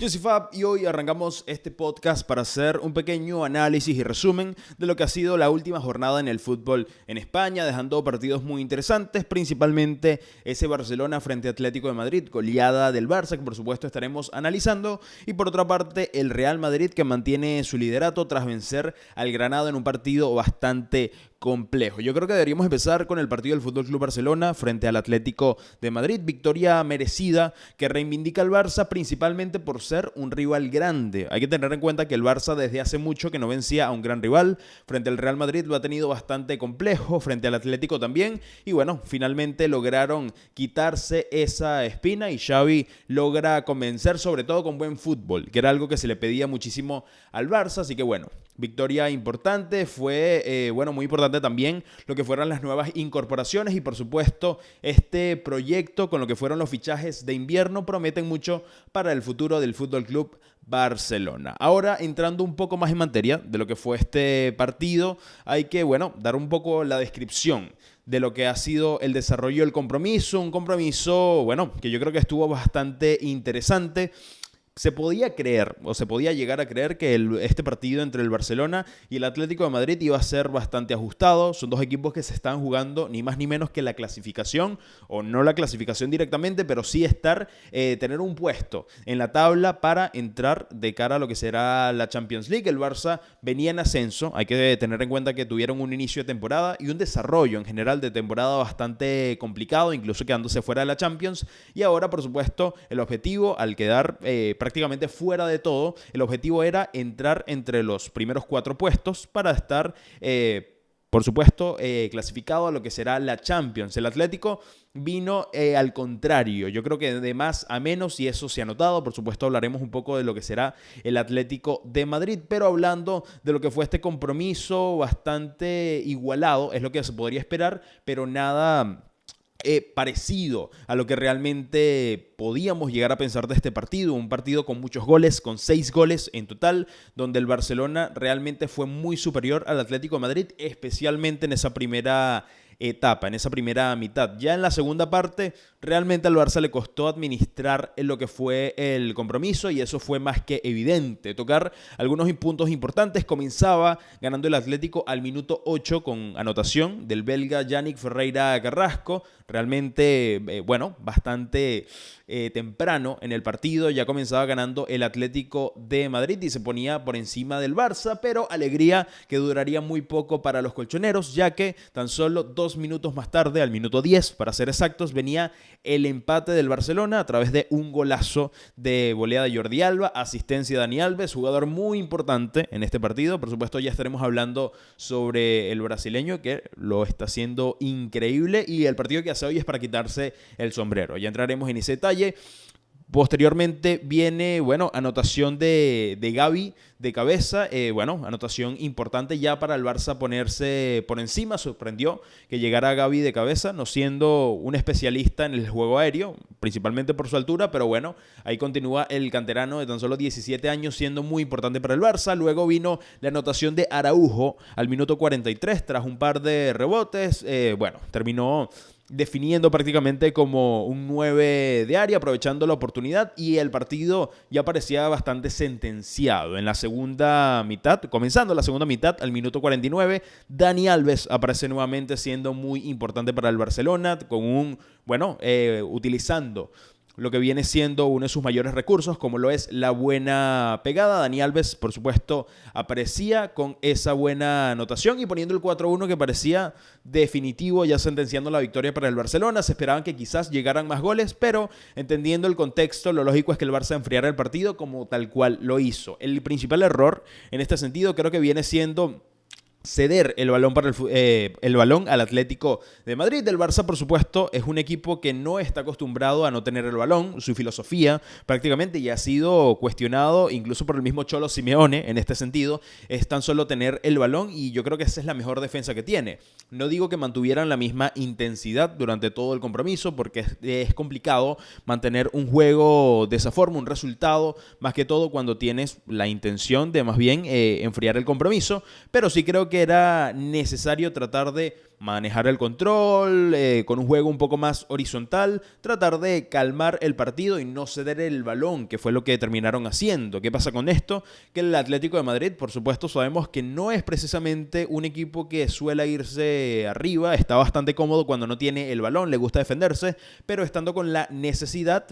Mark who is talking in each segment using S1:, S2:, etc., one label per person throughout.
S1: Yo soy Fab y hoy arrancamos este podcast para hacer un pequeño análisis y resumen de lo que ha sido la última jornada en el fútbol en España, dejando partidos muy interesantes, principalmente ese Barcelona frente a Atlético de Madrid, goleada del Barça, que por supuesto estaremos analizando, y por otra parte el Real Madrid, que mantiene su liderato tras vencer al Granada en un partido bastante complejo. Yo creo que deberíamos empezar con el partido del FC Barcelona frente al Atlético de Madrid. Victoria merecida que reivindica al Barça principalmente por ser un rival grande. Hay que tener en cuenta que el Barça desde hace mucho que no vencía a un gran rival. Frente al Real Madrid lo ha tenido bastante complejo, frente al Atlético también. Y bueno, finalmente lograron quitarse esa espina y Xavi logra convencer, sobre todo con buen fútbol, que era algo que se le pedía muchísimo al Barça. Así que bueno, victoria importante, fue muy importante también lo que fueron las nuevas incorporaciones y por supuesto este proyecto con lo que fueron los fichajes de invierno prometen mucho para el futuro del FC Barcelona. Ahora, entrando un poco más en materia de lo que fue este partido, hay que, dar un poco la descripción de lo que ha sido el desarrollo del compromiso, un compromiso, que yo creo que estuvo bastante interesante. Se podía creer, o se podía llegar a creer que este partido entre el Barcelona y el Atlético de Madrid iba a ser bastante ajustado. Son dos equipos que se están jugando ni más ni menos que la clasificación, o no la clasificación directamente, pero sí tener un puesto en la tabla para entrar de cara a lo que será la Champions League. El Barça venía en ascenso, hay que tener en cuenta que tuvieron un inicio de temporada y un desarrollo en general de temporada bastante complicado, incluso quedándose fuera de la Champions, y ahora por supuesto el objetivo al quedar prácticamente fuera de todo, el objetivo era entrar entre los primeros 4 puestos para estar, por supuesto, clasificado a lo que será la Champions. El Atlético vino al contrario, yo creo que de más a menos, y eso se ha notado. Por supuesto hablaremos un poco de lo que será el Atlético de Madrid, pero hablando de lo que fue este compromiso bastante igualado, es lo que se podría esperar, pero nada parecido a lo que realmente podíamos llegar a pensar de este partido. Un partido con muchos goles, con 6 goles en total, donde el Barcelona realmente fue muy superior al Atlético de Madrid, especialmente en esa primera etapa, en esa primera mitad. Ya en la segunda parte, realmente al Barça le costó administrar en lo que fue el compromiso, y eso fue más que evidente. Tocar algunos puntos importantes. Comenzaba ganando el Atlético al minuto 8 con anotación del belga Yannick Ferreira Carrasco. Realmente, bastante temprano en el partido ya comenzaba ganando el Atlético de Madrid y se ponía por encima del Barça, pero alegría que duraría muy poco para los colchoneros, ya que tan solo 2 minutos más tarde, al minuto 10 para ser exactos, venía el empate del Barcelona a través de un golazo de volea de Jordi Alba, asistencia de Dani Alves, jugador muy importante en este partido. Por supuesto ya estaremos hablando sobre el brasileño, que lo está haciendo increíble, y el partido que hace hoy es para quitarse el sombrero. Ya entraremos en ese detalle. Posteriormente viene, anotación de Gavi de cabeza, anotación importante ya para el Barça ponerse por encima. Sorprendió que llegara Gavi de cabeza, no siendo un especialista en el juego aéreo, principalmente por su altura, pero ahí continúa el canterano de tan solo 17 años siendo muy importante para el Barça. Luego vino la anotación de Araujo al minuto 43 tras un par de rebotes, terminó definiendo prácticamente como un 9 de área, aprovechando la oportunidad, y el partido ya parecía bastante sentenciado. En la segunda mitad, comenzando la segunda mitad, al minuto 49, Dani Alves aparece nuevamente siendo muy importante para el Barcelona, con utilizando lo que viene siendo uno de sus mayores recursos, como lo es la buena pegada. Dani Alves, por supuesto, aparecía con esa buena anotación y poniendo el 4-1 que parecía definitivo, ya sentenciando la victoria para el Barcelona. Se esperaban que quizás llegaran más goles, pero entendiendo el contexto, lo lógico es que el Barça enfriara el partido como tal cual lo hizo. El principal error en este sentido creo que viene siendo ceder el balón el balón al Atlético de Madrid. El Barça, por supuesto, es un equipo que no está acostumbrado a no tener el balón. Su filosofía prácticamente ya ha sido cuestionado incluso por el mismo Cholo Simeone en este sentido. Es tan solo tener el balón, y yo creo que esa es la mejor defensa que tiene. No digo que mantuvieran la misma intensidad durante todo el compromiso, porque es complicado mantener un juego de esa forma, un resultado, más que todo cuando tienes la intención de más bien enfriar el compromiso, pero sí creo que era necesario tratar de manejar el control, con un juego un poco más horizontal, tratar de calmar el partido y no ceder el balón, que fue lo que terminaron haciendo. ¿Qué pasa con esto? Que el Atlético de Madrid, por supuesto, sabemos que no es precisamente un equipo que suele irse arriba, está bastante cómodo cuando no tiene el balón, le gusta defenderse, pero estando con la necesidad,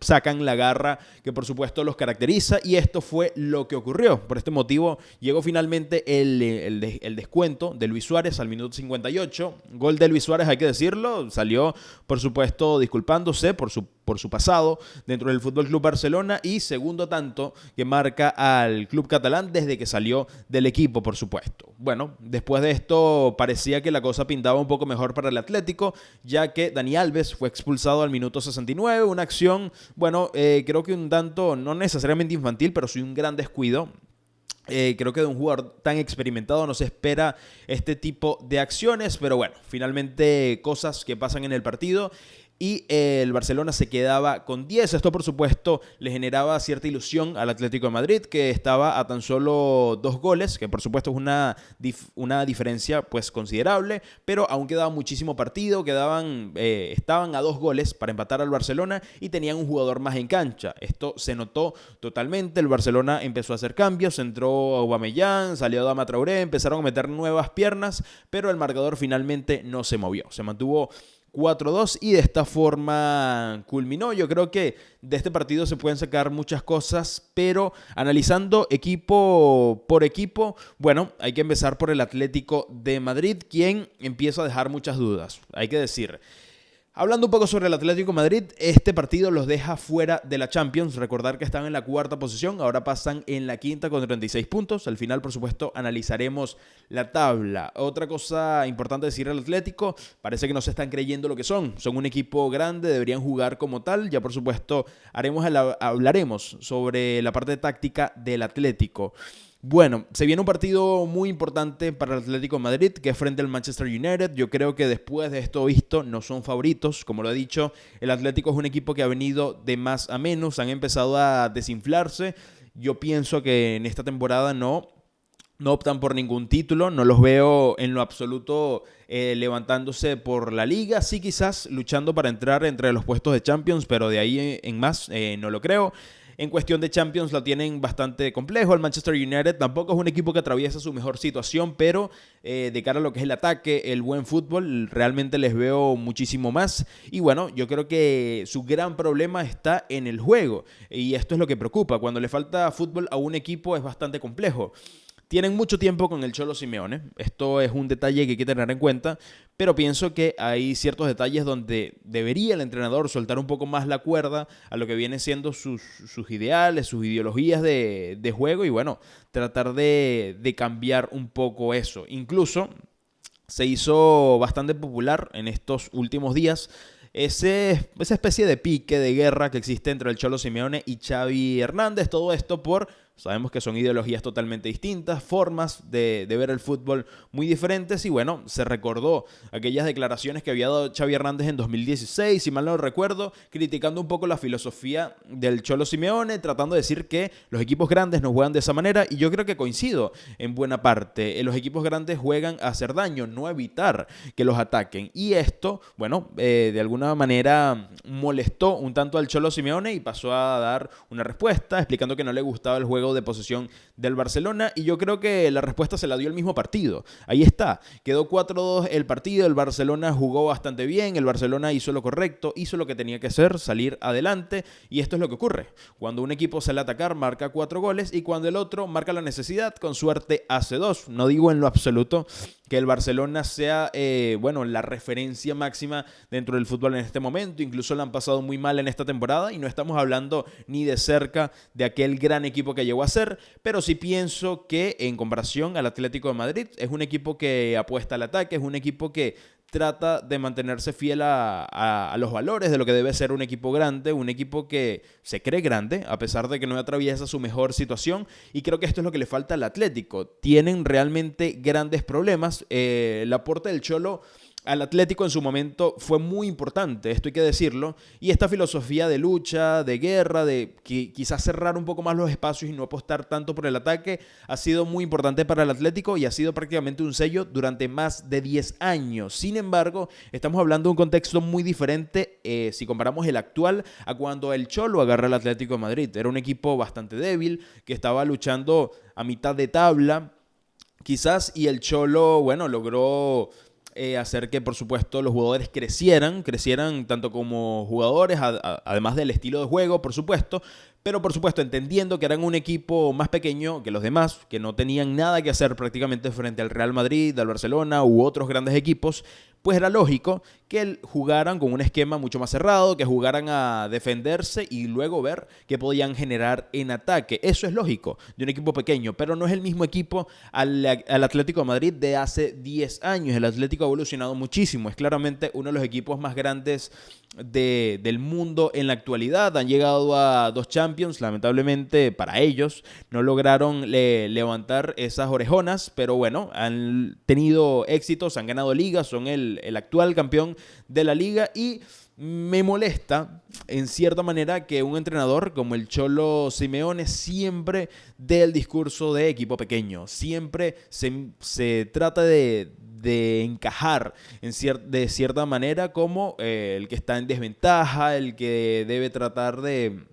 S1: sacan la garra que por supuesto los caracteriza, y esto fue lo que ocurrió. Por este motivo llegó finalmente el descuento de Luis Suárez al minuto 58. Gol de Luis Suárez, hay que decirlo, salió por supuesto disculpándose por su pasado dentro del Fútbol Club Barcelona, y segundo tanto que marca al club catalán desde que salió del equipo, por supuesto. Bueno, después de esto parecía que la cosa pintaba un poco mejor para el Atlético, ya que Dani Alves fue expulsado al minuto 69, una acción, bueno, creo que un tanto, no necesariamente infantil, pero sí un gran descuido. Creo que de un jugador tan experimentado no se espera este tipo de acciones, pero bueno, finalmente cosas que pasan en el partido. Y el Barcelona se quedaba con 10. Esto, por supuesto, le generaba cierta ilusión al Atlético de Madrid, que estaba a tan solo 2 goles, que por supuesto es una diferencia pues considerable, pero aún quedaba muchísimo partido. Estaban a 2 goles para empatar al Barcelona y tenían un jugador más en cancha. Esto se notó totalmente. El Barcelona empezó a hacer cambios, entró Aubameyang, salió Adama Traoré, empezaron a meter nuevas piernas, pero el marcador finalmente no se movió. Se mantuvo 4-2 y de esta forma culminó. Yo creo que de este partido se pueden sacar muchas cosas, pero analizando equipo por equipo, bueno, hay que empezar por el Atlético de Madrid, quien empieza a dejar muchas dudas, hay que decir. Hablando un poco sobre el Atlético de Madrid, este partido los deja fuera de la Champions. Recordar que están en la 4ª posición, ahora pasan en la 5ª con 36 puntos. Al final, por supuesto, analizaremos la tabla. Otra cosa importante decir al Atlético, parece que no se están creyendo lo que son. Son un equipo grande, deberían jugar como tal. Ya, por supuesto, hablaremos sobre la parte táctica del Atlético. Bueno, se viene un partido muy importante para el Atlético de Madrid, que es frente al Manchester United. Yo creo que después de esto visto, no son favoritos. Como lo he dicho, el Atlético es un equipo que ha venido de más a menos, han empezado a desinflarse. Yo pienso que en esta temporada no optan por ningún título, no los veo en lo absoluto levantándose por la liga. Sí, quizás luchando para entrar entre los puestos de Champions, pero de ahí en más no lo creo. En cuestión de Champions lo tienen bastante complejo. El Manchester United tampoco es un equipo que atraviesa su mejor situación, pero de cara a lo que es el ataque, el buen fútbol, realmente les veo muchísimo más. Y bueno, yo creo que su gran problema está en el juego, y esto es lo que preocupa. Cuando le falta fútbol a un equipo es bastante complejo. Tienen mucho tiempo con el Cholo Simeone, esto es un detalle que hay que tener en cuenta, pero pienso que hay ciertos detalles donde debería el entrenador soltar un poco más la cuerda a lo que vienen siendo sus ideales, sus ideologías de juego, y bueno, tratar de cambiar un poco eso. Incluso se hizo bastante popular en estos últimos días esa especie de pique, de guerra que existe entre el Cholo Simeone y Xavi Hernández. Todo esto sabemos que son ideologías totalmente distintas, formas de ver el fútbol muy diferentes, y bueno, se recordó aquellas declaraciones que había dado Xavi Hernández en 2016, si mal no recuerdo, criticando un poco la filosofía del Cholo Simeone, tratando de decir que los equipos grandes no juegan de esa manera, y yo creo que coincido en buena parte. Los equipos grandes juegan a hacer daño, no a evitar que los ataquen, y esto, bueno, de alguna manera molestó un tanto al Cholo Simeone y pasó a dar una respuesta explicando que no le gustaba el juego de posesión del Barcelona, y yo creo que la respuesta se la dio el mismo partido. Ahí está, quedó 4-2 el partido, el Barcelona jugó bastante bien, el Barcelona hizo lo correcto, hizo lo que tenía que hacer, salir adelante, y esto es lo que ocurre. Cuando un equipo sale a atacar, marca 4 goles, y cuando el otro marca la necesidad, con suerte hace 2. No digo en lo absoluto que el Barcelona sea la referencia máxima dentro del fútbol en este momento, incluso la han pasado muy mal en esta temporada, y no estamos hablando ni de cerca de aquel gran equipo que llegó a ser, pero sí pienso que en comparación al Atlético de Madrid es un equipo que apuesta al ataque, es un equipo que trata de mantenerse fiel a los valores de lo que debe ser un equipo grande, un equipo que se cree grande, a pesar de que no atraviesa su mejor situación, y creo que esto es lo que le falta al Atlético. Tienen realmente grandes problemas. El aporte del Cholo al Atlético en su momento fue muy importante, esto hay que decirlo, y esta filosofía de lucha, de guerra, de quizás cerrar un poco más los espacios y no apostar tanto por el ataque, ha sido muy importante para el Atlético y ha sido prácticamente un sello durante más de 10 años. Sin embargo, estamos hablando de un contexto muy diferente si comparamos el actual a cuando el Cholo agarra al Atlético de Madrid. Era un equipo bastante débil, que estaba luchando a mitad de tabla, quizás, y el Cholo, bueno, logró hacer que, por supuesto, los jugadores crecieran tanto como jugadores, además del estilo de juego, por supuesto, pero por supuesto entendiendo que eran un equipo más pequeño que los demás, que no tenían nada que hacer prácticamente frente al Real Madrid, al Barcelona u otros grandes equipos, pues era lógico que jugaran con un esquema mucho más cerrado, que jugaran a defenderse y luego ver qué podían generar en ataque. Eso es lógico de un equipo pequeño, pero no es el mismo equipo al Atlético de Madrid de hace 10 años. El Atlético ha evolucionado muchísimo, es claramente uno de los equipos más grandes del mundo en la actualidad. Han llegado a 2 Champions, lamentablemente para ellos no lograron levantar esas orejonas, pero bueno, han tenido éxitos, han ganado ligas, son el actual campeón de la liga, y me molesta en cierta manera que un entrenador como el Cholo Simeone siempre dé el discurso de equipo pequeño, siempre se trata de encajar de cierta manera como el que está en desventaja, el que debe tratar de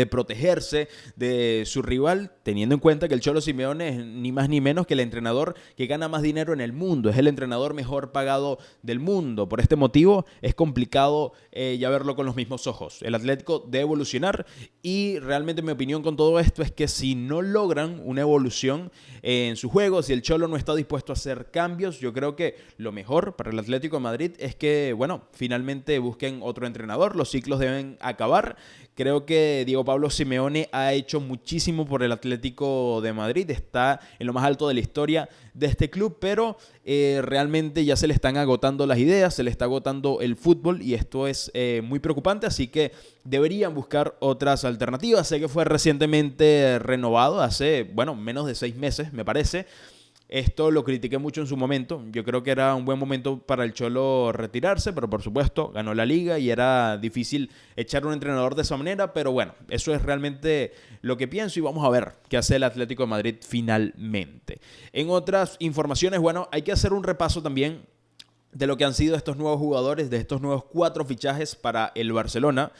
S1: protegerse de su rival, teniendo en cuenta que el Cholo Simeone es ni más ni menos que el entrenador que gana más dinero en el mundo, es el entrenador mejor pagado del mundo. Por este motivo es complicado ya verlo con los mismos ojos. El Atlético debe evolucionar y realmente mi opinión con todo esto es que si no logran una evolución en su juego, si el Cholo no está dispuesto a hacer cambios, yo creo que lo mejor para el Atlético de Madrid es que, bueno, finalmente busquen otro entrenador, los ciclos deben acabar. Creo que Diego Pablo Simeone ha hecho muchísimo por el Atlético de Madrid, está en lo más alto de la historia de este club, pero realmente ya se le están agotando las ideas, se le está agotando el fútbol y esto es muy preocupante, así que deberían buscar otras alternativas. Sé que fue recientemente renovado, hace, bueno, menos de 6 meses, me parece. Esto lo critiqué mucho en su momento. Yo creo que era un buen momento para el Cholo retirarse, pero por supuesto ganó la liga y era difícil echar un entrenador de esa manera. Pero bueno, eso es realmente lo que pienso y vamos a ver qué hace el Atlético de Madrid finalmente. En otras informaciones, bueno, hay que hacer un repaso también de lo que han sido estos nuevos jugadores, de estos nuevos 4 fichajes para el Barcelona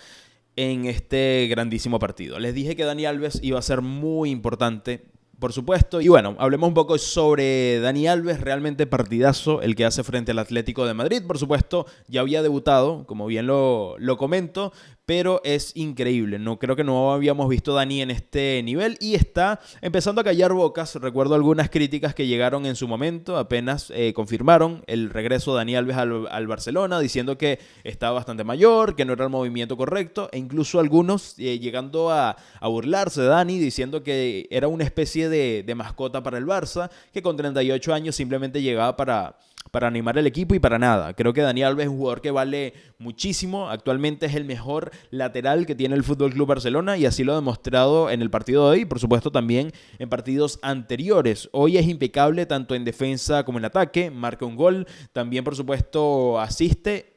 S1: en este grandísimo partido. Les dije que Dani Alves iba a ser muy importante, por supuesto. Y bueno, hablemos un poco sobre Dani Alves, realmente partidazo el que hace frente al Atlético de Madrid. Por supuesto, ya había debutado, como bien lo comento, pero es increíble. Creo que no habíamos visto a Dani en este nivel y está empezando a callar bocas. Recuerdo algunas críticas que llegaron en su momento, apenas confirmaron el regreso de Dani Alves al Barcelona, diciendo que estaba bastante mayor, que no era el movimiento correcto, e incluso algunos llegando a burlarse de Dani, diciendo que era una especie de mascota para el Barça, que con 38 años simplemente llegaba para animar el equipo y para nada. Creo que Dani Alves es un jugador que vale muchísimo. Actualmente es el mejor lateral que tiene el FC Barcelona y así lo ha demostrado en el partido de hoy y por supuesto también en partidos anteriores. Hoy es impecable tanto en defensa como en ataque, marca un gol, también por supuesto asiste.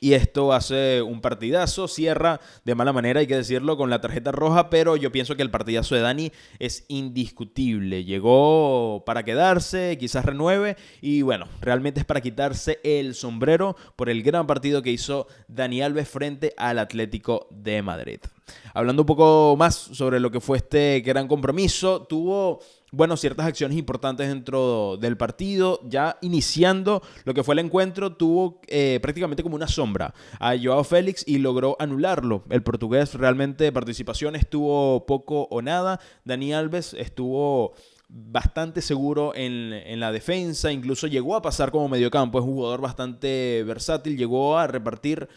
S1: Y esto hace un partidazo, cierra de mala manera, hay que decirlo, con la tarjeta roja, pero yo pienso que el partidazo de Dani es indiscutible. Llegó para quedarse, quizás renueve, y bueno, realmente es para quitarse el sombrero por el gran partido que hizo Dani Alves frente al Atlético de Madrid. Hablando un poco más sobre lo que fue este gran compromiso, tuvo ciertas acciones importantes dentro del partido. Ya iniciando lo que fue el encuentro, tuvo prácticamente como una sombra a Joao Félix y logró anularlo. El portugués realmente de participación estuvo poco o nada. Dani Alves estuvo bastante seguro en la defensa, incluso llegó a pasar como mediocampo, es un jugador bastante versátil, llegó a repartir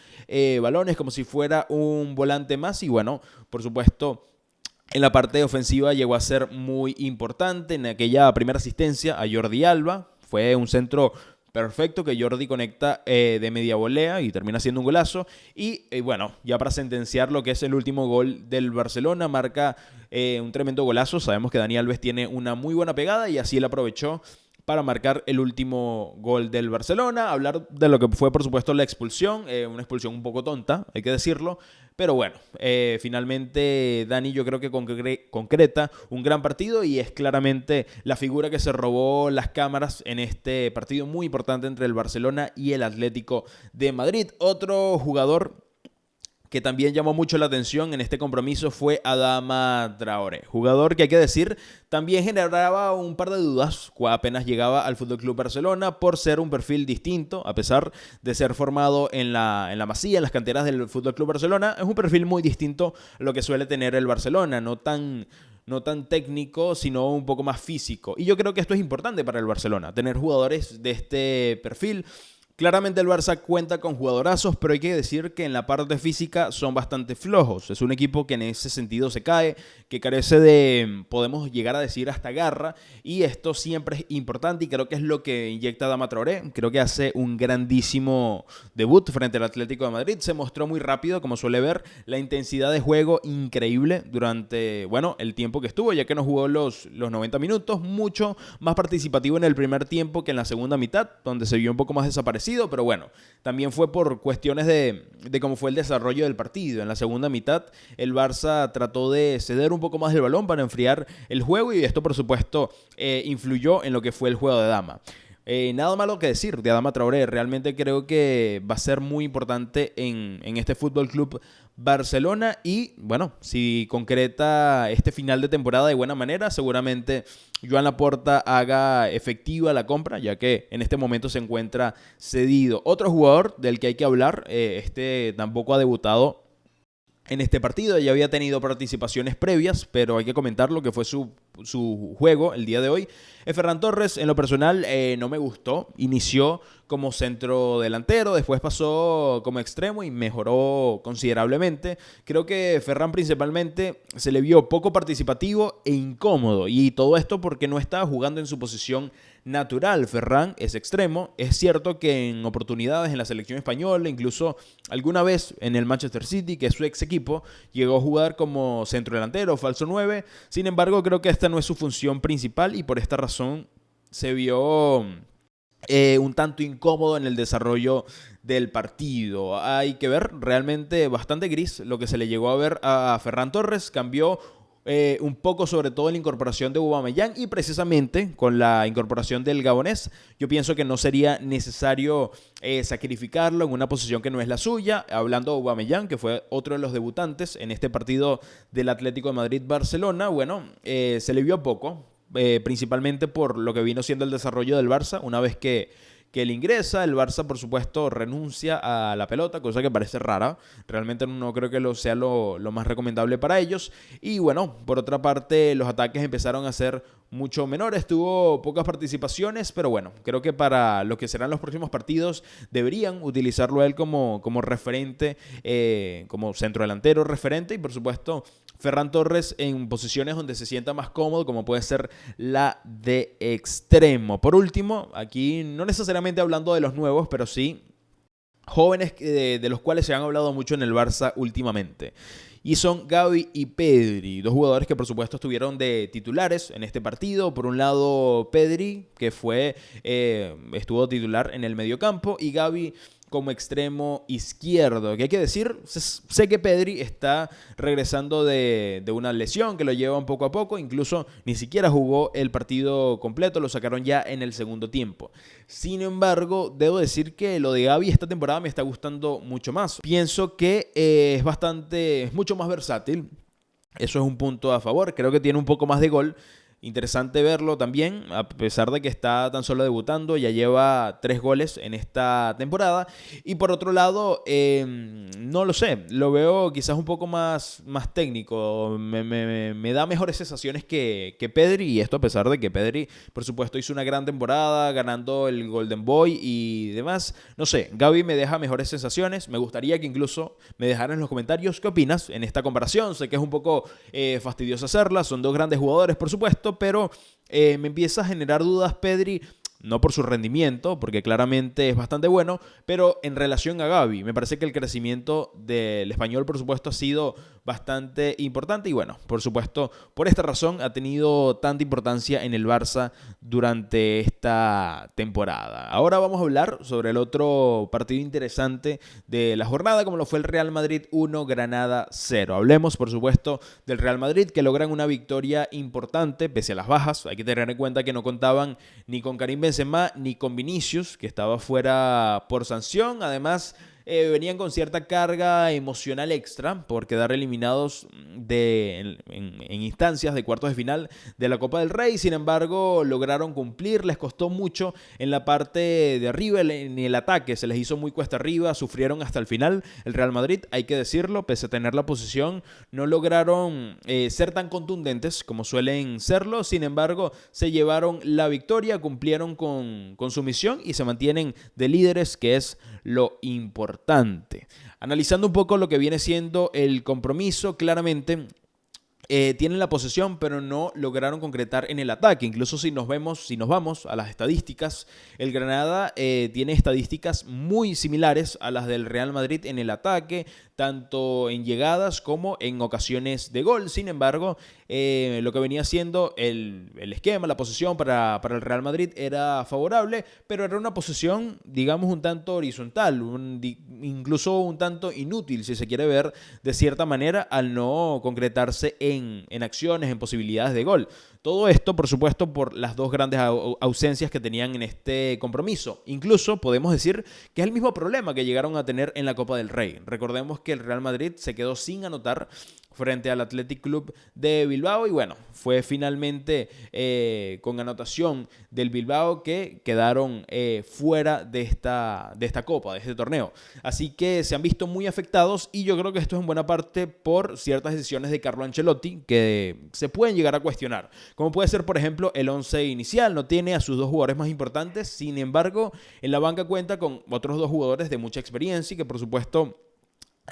S1: balones como si fuera un volante más y bueno, por supuesto, en la parte ofensiva llegó a ser muy importante. En aquella primera asistencia a Jordi Alba, fue un centro perfecto que Jordi conecta de media volea y termina siendo un golazo. Y bueno, ya para sentenciar lo que es el último gol del Barcelona, marca un tremendo golazo. Sabemos que Dani Alves tiene una muy buena pegada y así la aprovechó para marcar el último gol del Barcelona. Hablar de lo que fue, por supuesto, la expulsión, una expulsión un poco tonta, hay que decirlo. Pero bueno, finalmente Dani yo creo que concreta un gran partido y es claramente la figura que se robó las cámaras en este partido muy importante entre el Barcelona y el Atlético de Madrid. Otro jugador que también llamó mucho la atención en este compromiso fue Adama Traoré, jugador que hay que decir también generaba un par de dudas apenas llegaba al FC Barcelona por ser un perfil distinto, a pesar de ser formado en la Masía, en las canteras del FC Barcelona, es un perfil muy distinto a lo que suele tener el Barcelona, no tan técnico, sino un poco más físico. Y yo creo que esto es importante para el Barcelona, tener jugadores de este perfil. Claramente el Barça cuenta con jugadorazos, pero hay que decir que en la parte física son bastante flojos. Es un equipo que en ese sentido se cae, que carece de, podemos llegar a decir, hasta garra. Y esto siempre es importante y creo que es lo que inyecta Adama Traoré. Creo que hace un grandísimo debut frente al Atlético de Madrid. Se mostró muy rápido, como suele ver, la intensidad de juego increíble durante, el tiempo que estuvo, ya que no jugó los 90 minutos. Mucho más participativo en el primer tiempo que en la segunda mitad, donde se vio un poco más desaparecido. Pero bueno, también fue por cuestiones de cómo fue el desarrollo del partido. En la segunda mitad, el Barça trató de ceder un poco más el balón para enfriar el juego y esto, por supuesto, influyó en lo que fue el juego de Adama. Nada malo que decir de Adama Traoré. Realmente creo que va a ser muy importante en este Fútbol Club Barcelona y, si concreta este final de temporada de buena manera, seguramente Joan Laporta haga efectiva la compra, ya que en este momento se encuentra cedido. Otro jugador del que hay que hablar, tampoco ha debutado en este partido, ya había tenido participaciones previas, pero hay que comentar lo que fue su juego el día de hoy. Ferran Torres, en lo personal, no me gustó. Inició como centro delantero, después pasó como extremo y mejoró considerablemente. Creo que Ferran principalmente se le vio poco participativo e incómodo, y todo esto porque no estaba jugando en su posición natural. Ferran es extremo, es cierto que en oportunidades en la selección española, incluso alguna vez en el Manchester City, que es su ex equipo, llegó a jugar como centro delantero, falso 9. Sin embargo, creo que esta no es su función principal y por esta razón se vio un tanto incómodo en el desarrollo del partido. Hay que ver, realmente bastante gris lo que se le llegó a ver a Ferran Torres. Cambió un poco, sobre todo en la incorporación de Aubameyang, y precisamente con la incorporación del gabonés yo pienso que no sería necesario sacrificarlo en una posición que no es la suya. Hablando de Aubameyang, que fue otro de los debutantes en este partido del Atlético de Madrid-Barcelona, se le vio poco, principalmente por lo que vino siendo el desarrollo del Barça. Una vez que él ingresa, el Barça por supuesto renuncia a la pelota, cosa que parece rara. Realmente no creo que sea lo más recomendable para ellos. Y por otra parte, los ataques empezaron a ser mucho menores, tuvo pocas participaciones, pero creo que para lo que serán los próximos partidos deberían utilizarlo a él como referente, como centrodelantero referente, y por supuesto Ferran Torres en posiciones donde se sienta más cómodo, como puede ser la de extremo. Por último, aquí no necesariamente hablando de los nuevos, pero sí jóvenes de los cuales se han hablado mucho en el Barça últimamente. Y son Gavi y Pedri, dos jugadores que por supuesto estuvieron de titulares en este partido. Por un lado Pedri, que estuvo titular en el mediocampo, y Gavi como extremo izquierdo. ¿Qué hay que decir? Sé que Pedri está regresando de una lesión que lo lleva un poco a poco. Incluso ni siquiera jugó el partido completo, lo sacaron ya en el segundo tiempo. Sin embargo, debo decir que lo de Gavi esta temporada me está gustando mucho más. Pienso que es mucho más versátil. Eso es un punto a favor. Creo que tiene un poco más de gol. Interesante verlo también, a pesar de que está tan solo debutando, ya lleva 3 goles en esta temporada. Y por otro lado, no lo sé, lo veo quizás un poco más técnico, me da mejores sensaciones que Pedri, y esto a pesar de que Pedri, por supuesto, hizo una gran temporada, ganando el Golden Boy y demás. No sé, Gavi me deja mejores sensaciones. Me gustaría que incluso me dejaran en los comentarios qué opinas en esta comparación. Sé que es un poco fastidioso hacerla, son dos grandes jugadores, por supuesto, pero me empieza a generar dudas Pedri. no por su rendimiento, porque claramente es bastante bueno, pero en relación a Gavi, me parece que el crecimiento del español, por supuesto, ha sido bastante importante y bueno, por supuesto, por esta razón ha tenido tanta importancia en el Barça durante esta temporada. Ahora vamos a hablar sobre el otro partido interesante de la jornada, como lo fue el Real Madrid 1, Granada 0. Hablemos, por supuesto, del Real Madrid, que logran una victoria importante, pese a las bajas. Hay que tener en cuenta que no contaban ni con Karim Benzema ni con Vinicius, que estaba fuera por sanción. Además, venían con cierta carga emocional extra por quedar eliminados en instancias de cuartos de final de la Copa del Rey. Sin embargo, lograron cumplir, les costó mucho en la parte de arriba, en el ataque se les hizo muy cuesta arriba, sufrieron hasta el final. El Real Madrid, hay que decirlo, pese a tener la posición, no lograron ser tan contundentes como suelen serlo. Sin embargo, se llevaron la victoria, cumplieron con su misión y se mantienen de líderes, que es lo importante. Analizando un poco lo que viene siendo el compromiso, claramente tienen la posesión, pero no lograron concretar en el ataque. Incluso si nos vamos a las estadísticas, el Granada tiene estadísticas muy similares a las del Real Madrid en el ataque, tanto en llegadas como en ocasiones de gol. Sin embargo, lo que venía siendo el esquema, la posesión para el Real Madrid era favorable, pero era una posesión, digamos, un tanto horizontal, incluso un tanto inútil, si se quiere ver de cierta manera, al no concretarse en acciones, en posibilidades de gol. Todo esto, por supuesto, por las dos grandes ausencias que tenían en este compromiso. Incluso podemos decir que es el mismo problema que llegaron a tener en la Copa del Rey. Recordemos que el Real Madrid se quedó sin anotar frente al Athletic Club de Bilbao y bueno, fue finalmente con anotación del Bilbao que quedaron fuera de esta Copa, de este torneo. Así que se han visto muy afectados y yo creo que esto es en buena parte por ciertas decisiones de Carlo Ancelotti que se pueden llegar a cuestionar. Como puede ser, por ejemplo, el 11 inicial. No tiene a sus dos jugadores más importantes, sin embargo, en la banca cuenta con otros dos jugadores de mucha experiencia y que, por supuesto,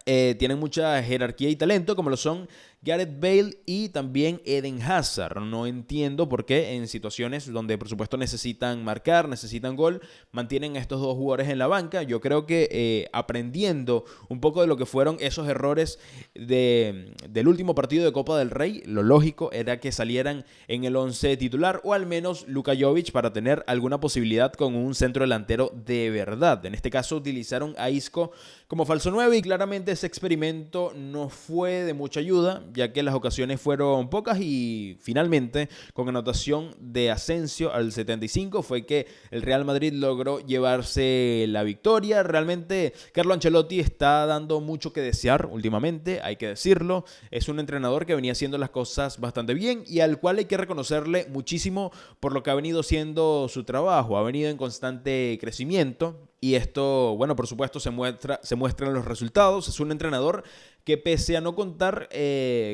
S1: tienen mucha jerarquía y talento, como lo son Gareth Bale y también Eden Hazard. No entiendo por qué en situaciones donde por supuesto necesitan marcar, necesitan gol, mantienen a estos dos jugadores en la banca. Yo creo que aprendiendo un poco de lo que fueron esos errores del último partido de Copa del Rey, lo lógico era que salieran en el 11 titular o al menos Luka Jovic para tener alguna posibilidad con un centro delantero de verdad. En este caso utilizaron a Isco como falso 9 y claramente ese experimento no fue de mucha ayuda, ya que las ocasiones fueron pocas y finalmente con anotación de Asensio al 75 fue que el Real Madrid logró llevarse la victoria. Realmente Carlo Ancelotti está dando mucho que desear últimamente, hay que decirlo. Es un entrenador que venía haciendo las cosas bastante bien y al cual hay que reconocerle muchísimo por lo que ha venido siendo su trabajo. Ha venido en constante crecimiento. Y esto, bueno, por supuesto se muestra en los resultados. Es un entrenador que pese a no contar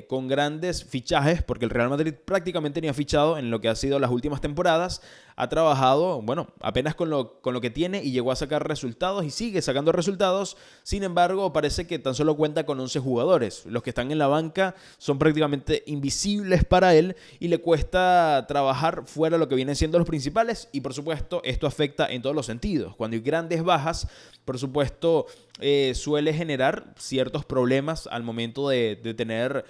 S1: con grandes fichajes, porque el Real Madrid prácticamente ni ha fichado en lo que ha sido las últimas temporadas, ha trabajado, bueno, apenas con lo que tiene y llegó a sacar resultados y sigue sacando resultados. Sin embargo, parece que tan solo cuenta con 11 jugadores. Los que están en la banca son prácticamente invisibles para él y le cuesta trabajar fuera de lo que vienen siendo los principales y, por supuesto, esto afecta en todos los sentidos. Cuando hay grandes bajas, por supuesto, suele generar ciertos problemas al momento de tener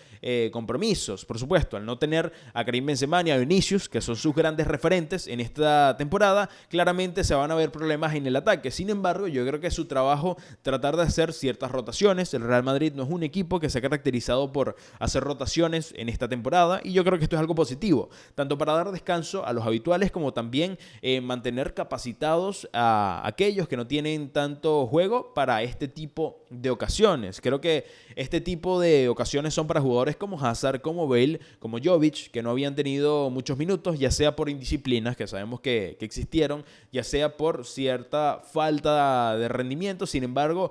S1: compromisos. Por supuesto, al no tener a Karim Benzema ni a Vinicius, que son sus grandes referentes en esta temporada, claramente se van a ver problemas en el ataque. Sin embargo, yo creo que es su trabajo tratar de hacer ciertas rotaciones. El Real Madrid no es un equipo que se ha caracterizado por hacer rotaciones en esta temporada y yo creo que esto es algo positivo, tanto para dar descanso a los habituales como también mantener capacitados a aquellos que no tienen tanto juego para este tipo de ocasiones. Creo que este tipo de ocasiones son para jugadores como Hazard, como Bale, como Jovic, que no habían tenido muchos minutos, ya sea por indisciplinas, que sabemos que existieron, ya sea por cierta falta de rendimiento. Sin embargo,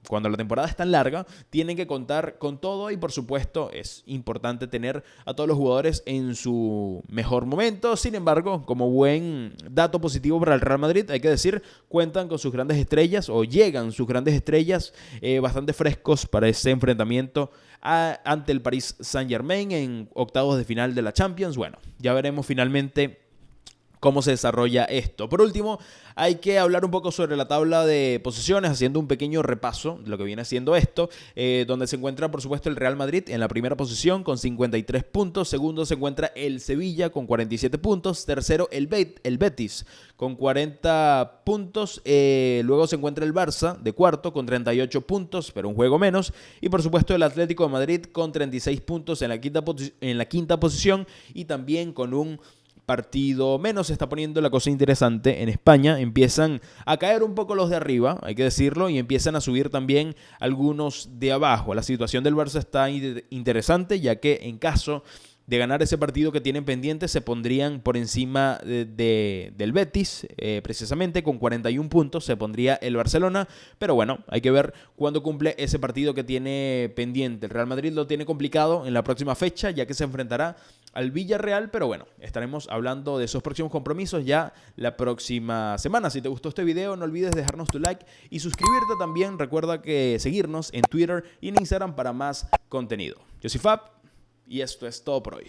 S1: cuando la temporada es tan larga, tienen que contar con todo y por supuesto es importante tener a todos los jugadores en su mejor momento. Sin embargo, como buen dato positivo para el Real Madrid, hay que decir, cuentan con sus grandes estrellas o llegan sus grandes estrellas bastante frescos para ese enfrentamiento ante el Paris Saint-Germain en octavos de final de la Champions. Bueno, ya veremos finalmente cómo se desarrolla esto. Por último, hay que hablar un poco sobre la tabla de posiciones, haciendo un pequeño repaso de lo que viene haciendo esto, donde se encuentra, por supuesto, el Real Madrid en la primera posición con 53 puntos, segundo se encuentra el Sevilla con 47 puntos, tercero el Betis con 40 puntos, luego se encuentra el Barça de cuarto con 38 puntos, pero un juego menos, y por supuesto el Atlético de Madrid con 36 puntos en la quinta posición y también con un partido menos. Se está poniendo la cosa interesante en España. Empiezan a caer un poco los de arriba, hay que decirlo, y empiezan a subir también algunos de abajo. La situación del Barça está interesante, ya que en caso de ganar ese partido que tienen pendiente, se pondrían por encima del Betis, precisamente con 41 puntos se pondría el Barcelona, pero bueno, hay que ver cuándo cumple ese partido que tiene pendiente. El Real Madrid lo tiene complicado en la próxima fecha, ya que se enfrentará al Villarreal, pero bueno, estaremos hablando de esos próximos compromisos ya la próxima semana. Si te gustó este video, no olvides dejarnos tu like y suscribirte también. Recuerda que seguirnos en Twitter y en Instagram para más contenido. Yo soy Fab y esto es todo por hoy.